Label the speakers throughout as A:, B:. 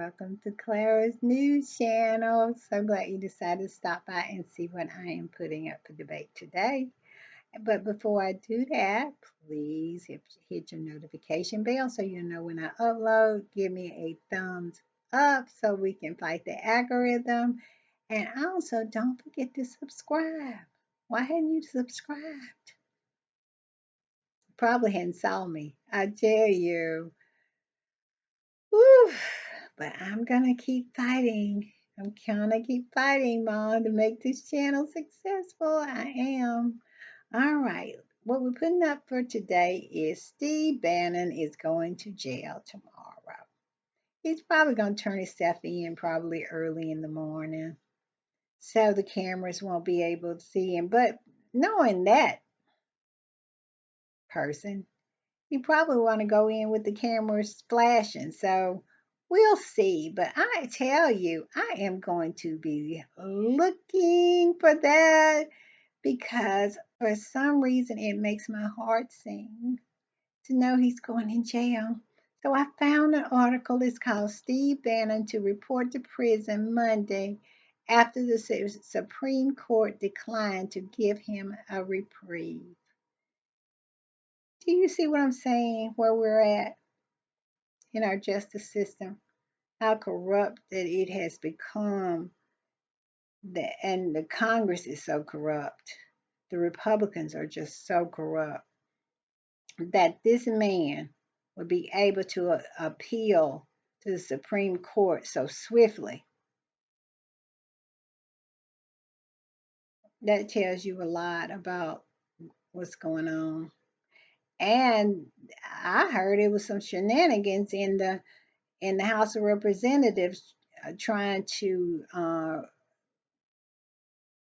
A: welcome to Clara's news channel. So glad you decided to stop by and see what I am putting up for debate today. But before I do that, please hit your notification bell so you know when I upload. Give me a thumbs up so we can fight the algorithm. And also, don't forget to subscribe. Why hadn't you subscribed? Probably hadn't saw me. I tell you. Whew. But I'm gonna keep fighting. I'm gonna keep fighting, Mom, to make this channel successful. I am. All right. What we're putting up for today is Steve Bannon is going to jail tomorrow. He's probably going to turn himself in probably early in the morning so the cameras won't be able to see him. But knowing that person, he probably want to go in with the cameras flashing. So we'll see. But I tell you, I am going to be looking for that because for some reason it makes my heart sing to know he's going in jail. So I found an article. It's called Steve Bannon to report to prison Monday after the Supreme Court declined to give him a reprieve. Do you see what I'm saying? Where we're at in our justice system, how corrupt that it has become, and the Congress is so corrupt. The Republicans are just so corrupt that this man would be able to appeal to the Supreme Court so swiftly. That tells you a lot about what's going on. And I heard it was some shenanigans in the House of Representatives trying to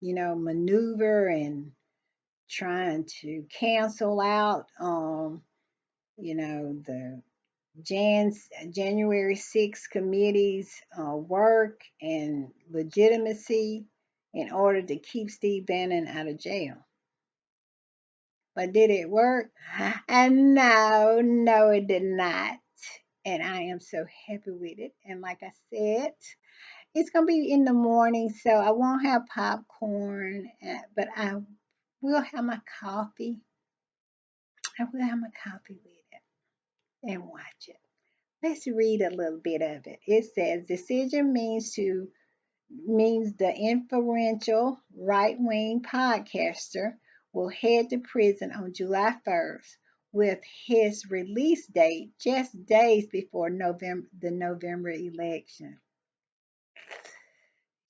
A: maneuver and trying to cancel out the January 6th committee's work and legitimacy in order to keep Steve Bannon out of jail. But did it work? And no, it did not. And I am so happy with it. And like I said, it's going to be in the morning, so I won't have popcorn, but I will have my coffee. I will have my coffee with it and watch it. Let's read a little bit of it. It says decision means the influential right-wing podcaster will head to prison on July 1st with his release date just days before the November election.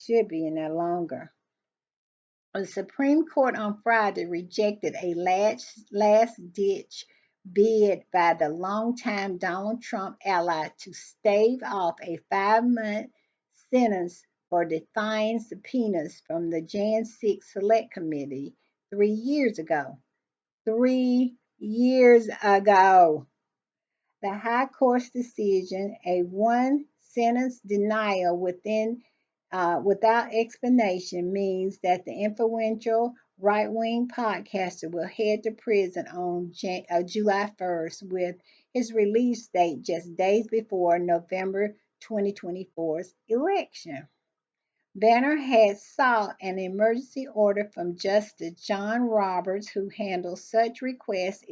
A: Should be in there longer. The Supreme Court on Friday rejected a last-ditch bid by the longtime Donald Trump ally to stave off a 5-month sentence for defying subpoenas from the Jan 6 Select Committee 3 years ago. 3 years ago. The High Court's decision, a one-sentence denial without explanation, means that the influential right-wing podcaster will head to prison on July 1st with his release date just days before November 2024's election. Banner had sought an emergency order from Justice John Roberts, who handles such requests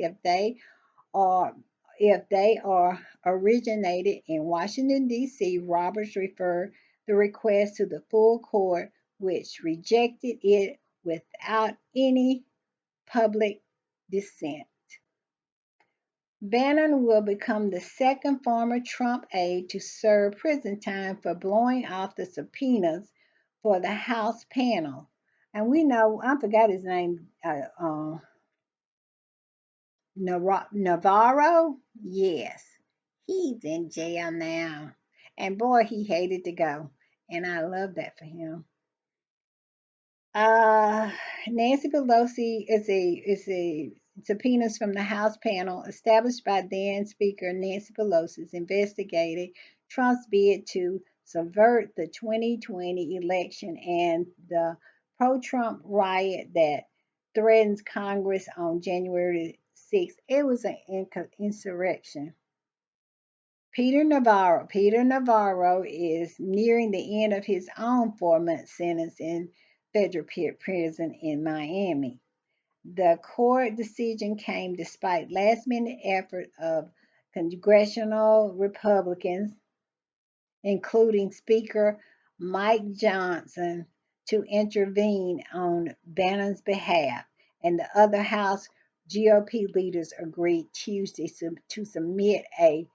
A: are if they are originated in Washington, D.C. Roberts referred the request to the full court, which rejected it without any public dissent. Bannon will become the second former Trump aide to serve prison time for blowing off the subpoenas for the House panel. And we know, I forgot his name, Navarro? Yes, he's in jail now. And boy, he hated to go. And I love that for him. Uh, Nancy Pelosi is a subpoenas from the House panel established by then Speaker Nancy Pelosi investigating Trump's bid to subvert the 2020 election and the pro-Trump riot that threatens Congress on January 6th. It was an insurrection. Peter Navarro is nearing the end of his own 4-month sentence in federal prison in Miami. The court decision came despite last minute effort of congressional Republicans, including Speaker Mike Johnson, to intervene on Bannon's behalf, and the other House GOP leaders agreed Tuesday to submit a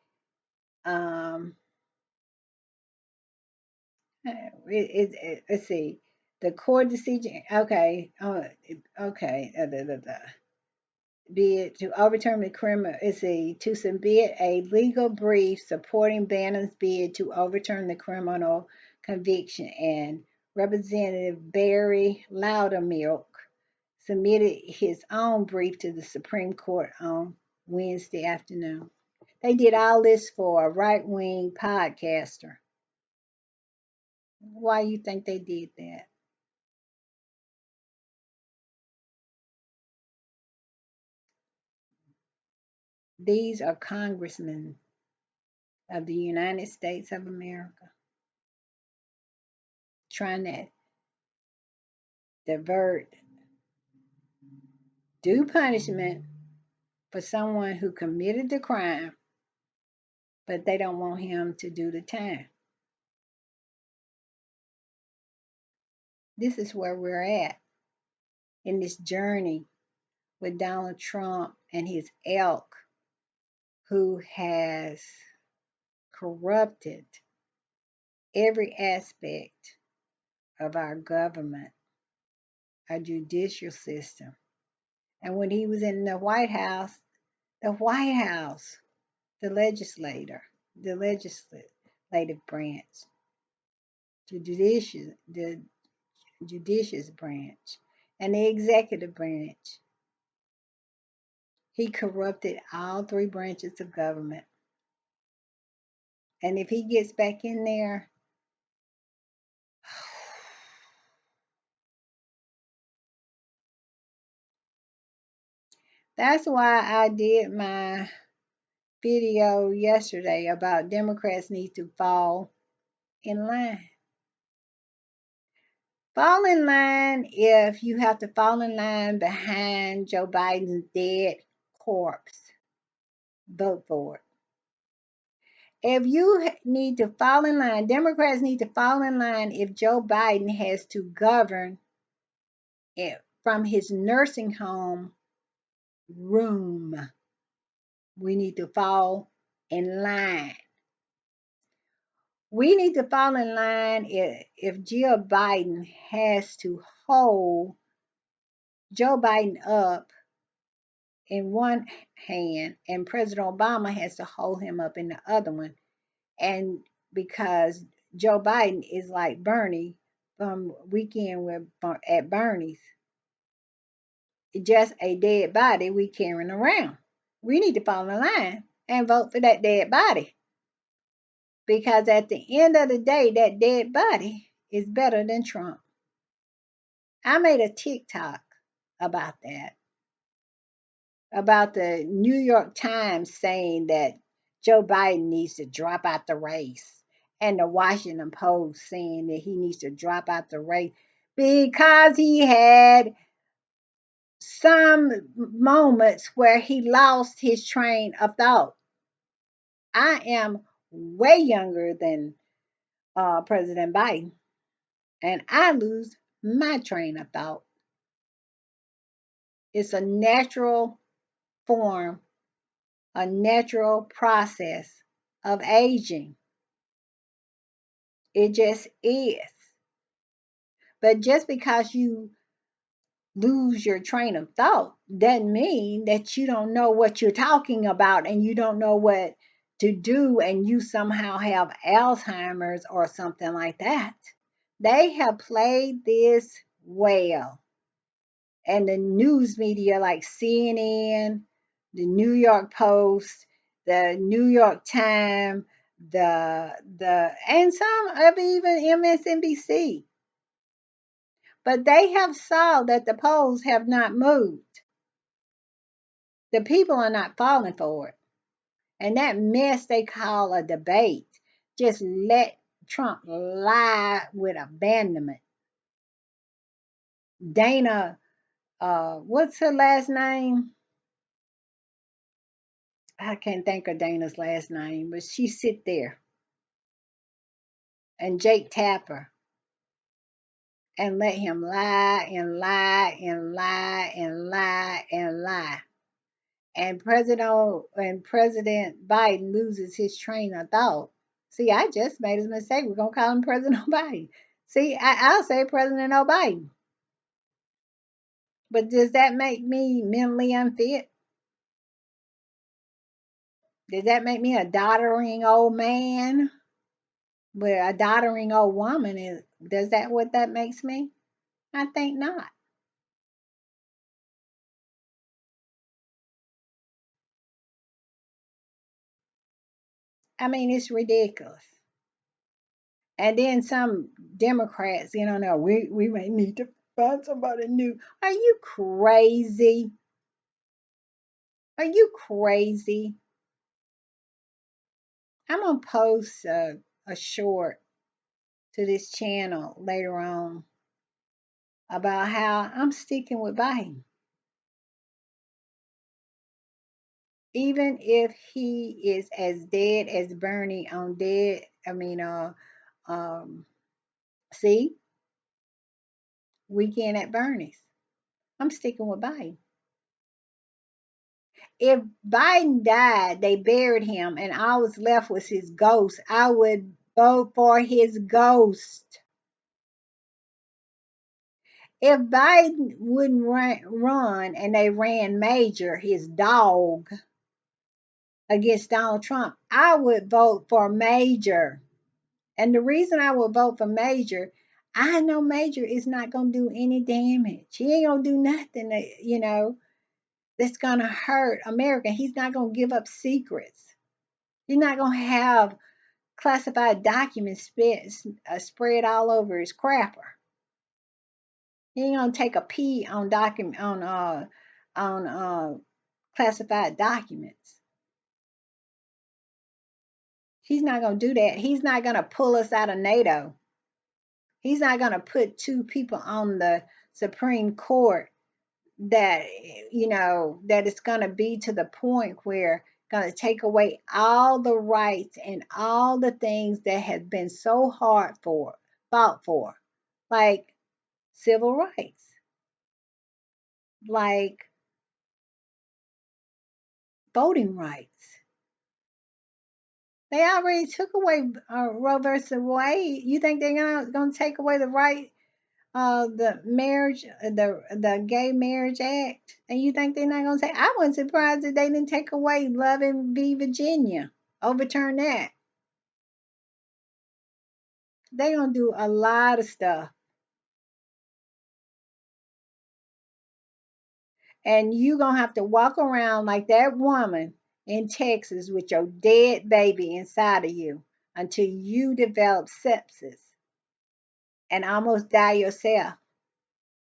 A: um, let's see, the court decision. Okay, okay, bid to overturn the criminal. It's a to submit a legal brief supporting Bannon's bid to overturn the criminal conviction, and Representative Barry Loudermilk submitted his own brief to the Supreme Court on Wednesday afternoon. They did all this for a right-wing podcaster. Why you think they did that? These are congressmen of the United States of America trying to divert due punishment for someone who committed the crime, but they don't want him to do the time. This is where we're at in this journey with Donald Trump and his ilk, who has corrupted every aspect of our government, our judicial system. And when he was in the White House, the legislative branch, the judicious branch, and the executive branch, he corrupted all three branches of government. And if he gets back in there, that's why I did my video yesterday about Democrats need to fall in line. Fall in line if you have to fall in line behind Joe Biden's dead corpse. Vote for it. If you need to fall in line, Democrats need to fall in line if Joe Biden has to govern it from his nursing home room. We need to fall in line. We need to fall in line if Jill Biden has to hold Joe Biden up in one hand and President Obama has to hold him up in the other one. And because Joe Biden is like Bernie from Weekend at Bernie's, just a dead body we carrying around. We need to fall in line and vote for that dead body. Because at the end of the day, that dead body is better than Trump. I made a TikTok about that, about the New York Times saying that Joe Biden needs to drop out the race, and the Washington Post saying that he needs to drop out the race because he had some moments where he lost his train of thought. I am way younger than President Biden, and I lose my train of thought. It's a natural form, a natural process of aging. It just is. But just because you lose your train of thought doesn't mean that you don't know what you're talking about and you don't know what to do and you somehow have Alzheimer's or something like that. They have played this well. And the news media like CNN, the New York Post, the New York Times, the and some of even MSNBC. But they have saw that the polls have not moved. The people are not falling for it. And that mess they call a debate just let Trump lie with abandonment. Dana, what's her last name? I can't think of Dana's last name, but she sit there and Jake Tapper and let him lie and lie and lie and lie and lie. And President Biden loses his train of thought. See, I just made a mistake. We're gonna call him President Biden. See, I'll say President Biden. But does that make me mentally unfit? Does that make me a doddering old man? Where a doddering old woman is, does that what that makes me? I think not. I mean, it's ridiculous. And then some Democrats, no, we may need to find somebody new. Are you crazy? Are you crazy? I'm gonna post a short to this channel later on about how I'm sticking with Biden, even if he is as dead as Bernie on dead. I mean, um, see, Weekend at Bernie's. I'm sticking with Biden. If Biden died, they buried him, and I was left with his ghost, I would vote for his ghost. If Biden wouldn't run and they ran Major, his dog, against Donald Trump, I would vote for Major. And the reason I would vote for Major, I know Major is not going to do any damage. He ain't going to do nothing that's going to hurt America. He's not going to give up secrets. He's not going to have classified documents spread all over his crapper. He ain't gonna take a pee on document on classified documents. He's not gonna do that. He's not gonna pull us out of NATO. He's not gonna put two people on the Supreme Court that that it's gonna be to the point where gonna take away all the rights and all the things that have been so hard fought for, like civil rights, like voting rights. They already took away Roe versus Wade. You think they're gonna take away the right, the marriage, the Gay Marriage Act? And you think they're not gonna take? I wasn't surprised that they didn't take away Love and Be Virginia, overturn that. They gonna do a lot of stuff, and you gonna have to walk around like that woman in Texas with your dead baby inside of you until you develop sepsis and almost die yourself,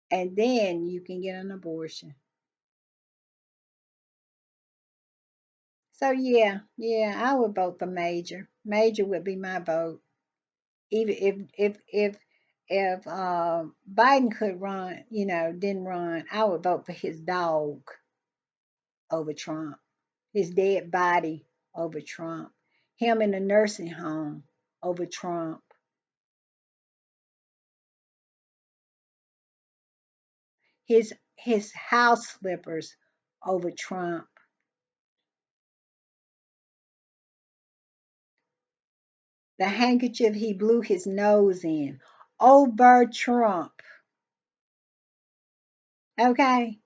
A: and then you can get an abortion. So yeah, I would vote for Major. Major would be my vote. Even if Biden could run, didn't run, I would vote for his dog over Trump, his dead body over Trump, him in the nursing home over Trump, his house slippers over Trump, the handkerchief he blew his nose in over Trump. Okay,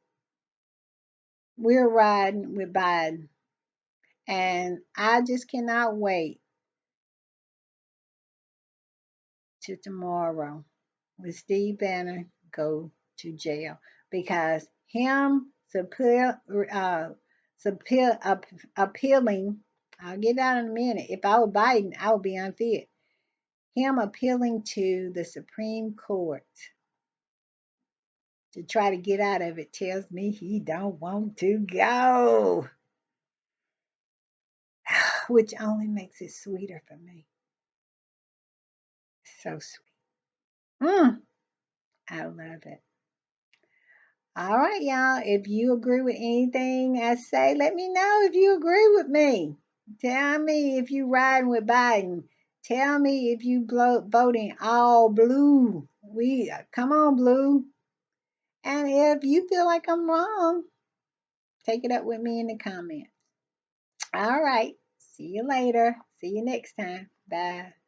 A: we're riding with Biden. And I just cannot wait till tomorrow when Steve Bannon go to jail, because him appealing, I'll get out in a minute. If I were Biden, I would be unfit. Him appealing to the Supreme Court to try to get out of it tells me he don't want to go. which only makes it sweeter for me. So sweet. Mm, I love it. All right, y'all. If you agree with anything I say, let me know if you agree with me. Tell me if you riding with Biden. Tell me if you voting all blue. We come on, blue. And if you feel like I'm wrong, take it up with me in the comments. All right. See you later. See you next time. Bye.